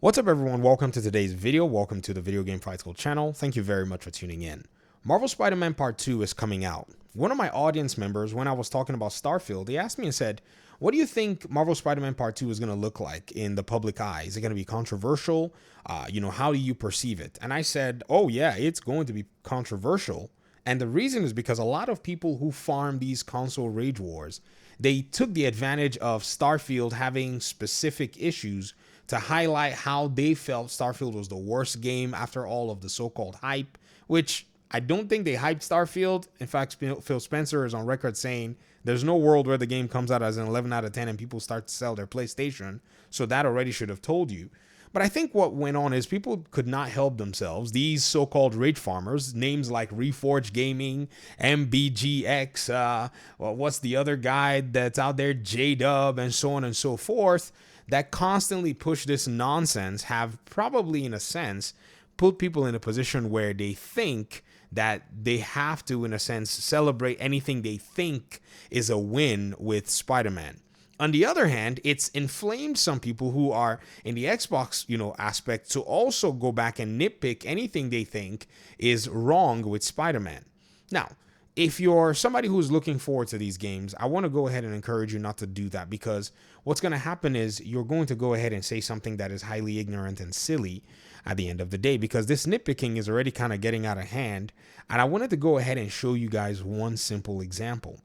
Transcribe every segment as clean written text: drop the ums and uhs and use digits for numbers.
What's up, everyone? Welcome to today's video. Welcome to the Video Game Fight School channel. Thank you very much for tuning in. Marvel Spider-Man Part 2 is coming out. One of my audience members, when I was talking about Starfield, they asked me and said, what do you think Marvel Spider-Man Part 2 is going to look like in the public eye? Is it going to be controversial? How do you perceive it? And I said, oh yeah, it's going to be controversial. And the reason is because a lot of people who farm these console rage wars, they took the advantage of Starfield having specific issues to highlight how they felt Starfield was the worst game after all of the so-called hype, which I don't think they hyped Starfield. In fact, Phil Spencer is on record saying there's no world where the game comes out as an 11 out of 10 and people start to sell their PlayStation. So that already should have told you. But I think what went on is people could not help themselves. These so-called rage farmers, names like Reforge Gaming, MBGX, what's the other guy that's out there, J-Dub, and so on and so forth, that constantly push this nonsense have probably, in a sense, put people in a position where they think that they have to, in a sense, celebrate anything they think is a win with Spider-Man. On the other hand, it's inflamed some people who are in the Xbox, aspect to also go back and nitpick anything they think is wrong with Spider-Man. Now, if you're somebody who's looking forward to these games, I want to go ahead and encourage you not to do that, because what's going to happen is you're going to go ahead and say something that is highly ignorant and silly at the end of the day, because this nitpicking is already kind of getting out of hand. And I wanted to go ahead and show you guys one simple example.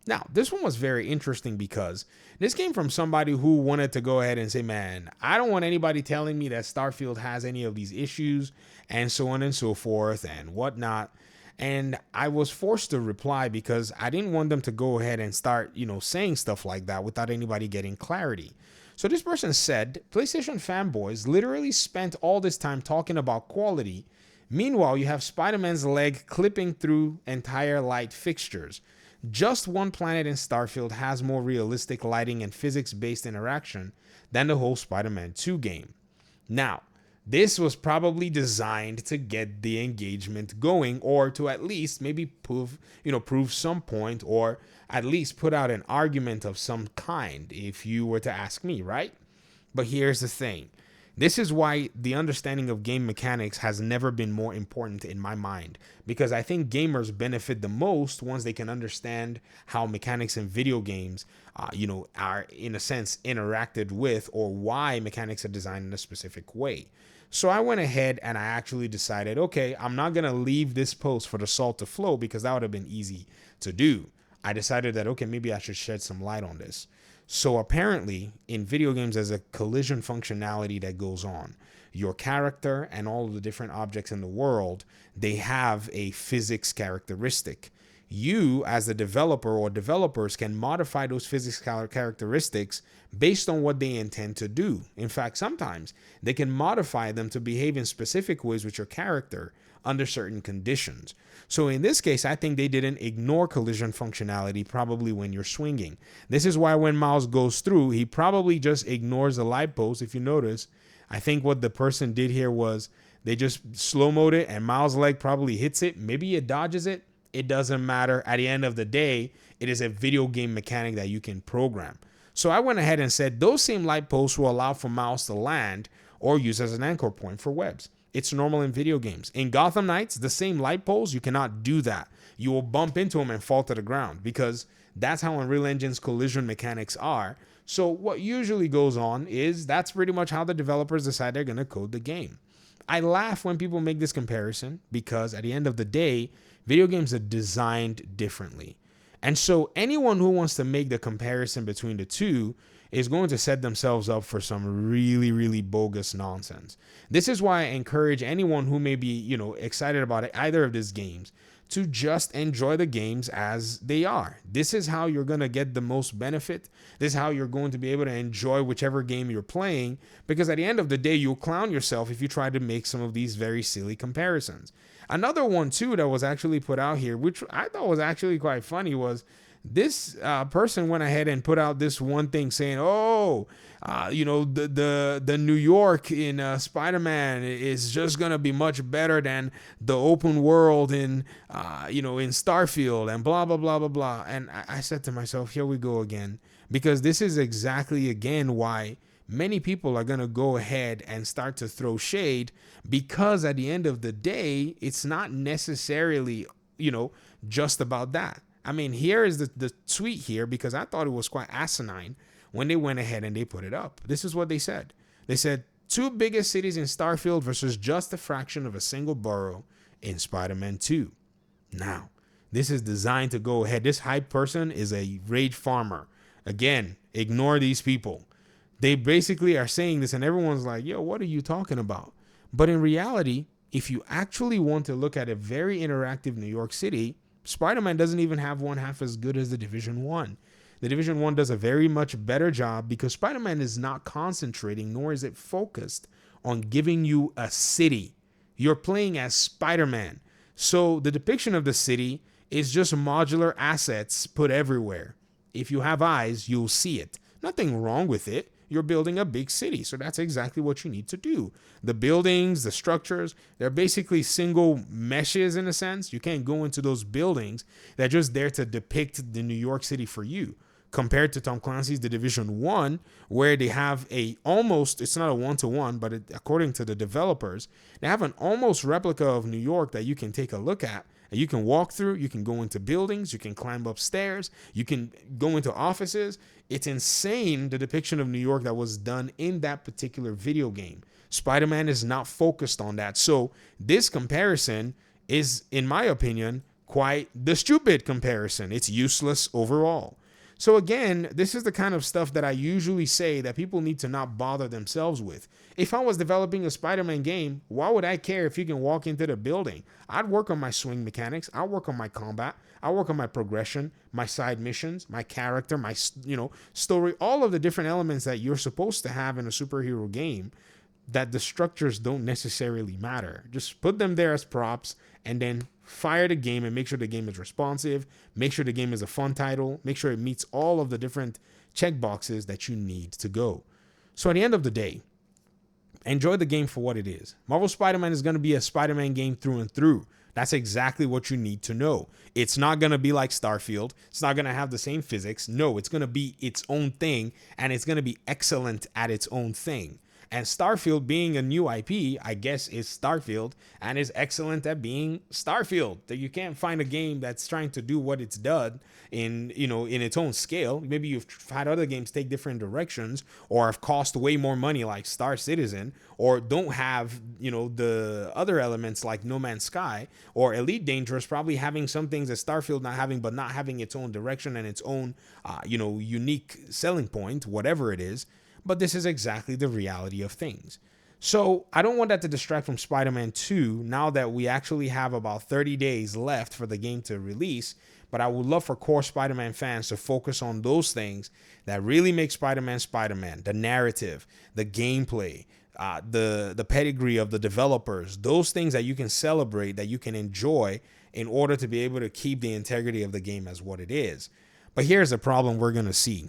Now, this one was very interesting because this came from somebody who wanted to go ahead and say, man, I don't want anybody telling me that Starfield has any of these issues and so on and so forth and whatnot. And I was forced to reply because I didn't want them to go ahead and start, saying stuff like that without anybody getting clarity. So this person said, PlayStation fanboys literally spent all this time talking about quality. Meanwhile, you have Spider-Man's leg clipping through entire light fixtures. Just one planet in Starfield has more realistic lighting and physics-based interaction than the whole Spider-Man 2 game. Now, this was probably designed to get the engagement going, or to at least maybe prove some point, or at least put out an argument of some kind, if you were to ask me, right? But here's the thing. This is why the understanding of game mechanics has never been more important in my mind, because I think gamers benefit the most once they can understand how mechanics in video games, are in a sense interacted with, or why mechanics are designed in a specific way. So I went ahead and I actually decided, okay, I'm not going to leave this post for the salt to flow, because that would have been easy to do. I decided that, okay, maybe I should shed some light on this. So apparently in video games, there's a collision functionality that goes on. Your character and all of the different objects in the world, they have a physics characteristic. You, as the developer or developers, can modify those physics characteristics based on what they intend to do. In fact, sometimes they can modify them to behave in specific ways with your character under certain conditions. So in this case, I think they didn't ignore collision functionality probably when you're swinging. This is why when Miles goes through, he probably just ignores the light post. If you notice, I think what the person did here was they just slow-moed it and Miles' leg probably hits it. Maybe it dodges it. It doesn't matter. At the end of the day, it is a video game mechanic that you can program. So I went ahead and said those same light posts will allow for Miles to land or use as an anchor point for webs. It's normal in video games. In Gotham Knights, the same light poles, you cannot do that. You will bump into them and fall to the ground, because that's how Unreal Engine's collision mechanics are. So what usually goes on is that's pretty much how the developers decide they're going to code the game. I laugh when people make this comparison, because at the end of the day, video games are designed differently. And so anyone who wants to make the comparison between the two is going to set themselves up for some really, really bogus nonsense. This is why I encourage anyone who may be, excited about either of these games to just enjoy the games as they are. This is how you're going to get the most benefit. This is how you're going to be able to enjoy whichever game you're playing, because at the end of the day, you'll clown yourself if you try to make some of these very silly comparisons. Another one, too, that was actually put out here, which I thought was actually quite funny, was this person went ahead and put out this one thing saying, the New York in Spider-Man is just going to be much better than the open world in Starfield, and blah, blah, blah, blah, blah. And I said to myself, here we go again, because this is exactly, again, why many people are going to go ahead and start to throw shade, because at the end of the day, it's not necessarily, just about that. I mean, here is the tweet here, because I thought it was quite asinine when they went ahead and they put it up. This is what they said. They said, two biggest cities in Starfield versus just a fraction of a single borough in Spider-Man 2. Now, this is designed to go ahead. This hype person is a rage farmer. Again, ignore these people. They basically are saying this and everyone's like, yo, what are you talking about? But in reality, if you actually want to look at a very interactive New York City, Spider-Man doesn't even have one half as good as the Division 1. The Division 1 does a very much better job because Spider-Man is not concentrating, nor is it focused on giving you a city. You're playing as Spider-Man. So the depiction of the city is just modular assets put everywhere. If you have eyes, you'll see it. Nothing wrong with it. You're building a big city, so that's exactly what you need to do. The buildings, the structures, they're basically single meshes in a sense. You can't go into those buildings. They're just there to depict the New York City for you. Compared to Tom Clancy's The Division 1, where they have it's not a one-to-one, but according to the developers, they have an almost replica of New York that you can take a look at. And you can walk through, you can go into buildings, you can climb upstairs, you can go into offices. It's insane, the depiction of New York that was done in that particular video game. Spider-Man is not focused on that. So this comparison is, in my opinion, quite the stupid comparison. It's useless overall. So again, this is the kind of stuff that I usually say that people need to not bother themselves with. If I was developing a Spider-Man game, why would I care if you can walk into the building? I'd work on my swing mechanics. I'll work on my combat. I'll work on my progression, my side missions, my character, my, story, all of the different elements that you're supposed to have in a superhero game, that the structures don't necessarily matter. Just put them there as props and then fire the game and make sure the game is responsive, make sure the game is a fun title, make sure it meets all of the different checkboxes that you need to go. So at the end of the day, enjoy the game for what it is. Marvel Spider-Man is going to be a Spider-Man game through and through. That's exactly what you need to know. It's not going to be like Starfield. It's not going to have the same physics. No, it's going to be its own thing, and it's going to be excellent at its own thing. And Starfield, being a new IP, I guess, is Starfield and is excellent at being Starfield. That you can't find a game that's trying to do what it's done in its own scale. Maybe you've had other games take different directions or have cost way more money like Star Citizen, or don't have, the other elements like No Man's Sky or Elite Dangerous, probably having some things that Starfield not having, but not having its own direction and its own, unique selling point, whatever it is. But this is exactly the reality of things. So I don't want that to distract from Spider-Man 2 now that we actually have about 30 days left for the game to release. But I would love for core Spider-Man fans to focus on those things that really make Spider-Man Spider-Man. The narrative, the gameplay, the pedigree of the developers. Those things that you can celebrate, that you can enjoy in order to be able to keep the integrity of the game as what it is. But here's the problem we're going to see.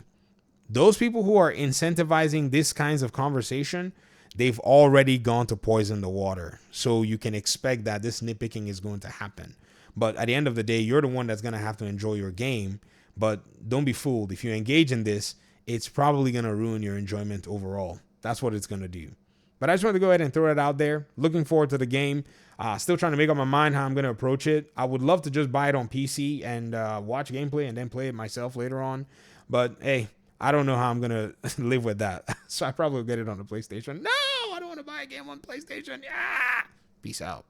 Those people who are incentivizing this kinds of conversation, they've already gone to poison the water. So you can expect that this nitpicking is going to happen. But at the end of the day, you're the one that's going to have to enjoy your game. But don't be fooled. If you engage in this, it's probably going to ruin your enjoyment overall. That's what it's going to do. But I just wanted to go ahead and throw it out there. Looking forward to the game. Still trying to make up my mind how I'm going to approach it. I would love to just buy it on PC and watch gameplay and then play it myself later on. But hey, I don't know how I'm going to live with that. So I probably will get it on the PlayStation. No, I don't want to buy a game on PlayStation. Yeah. Peace out.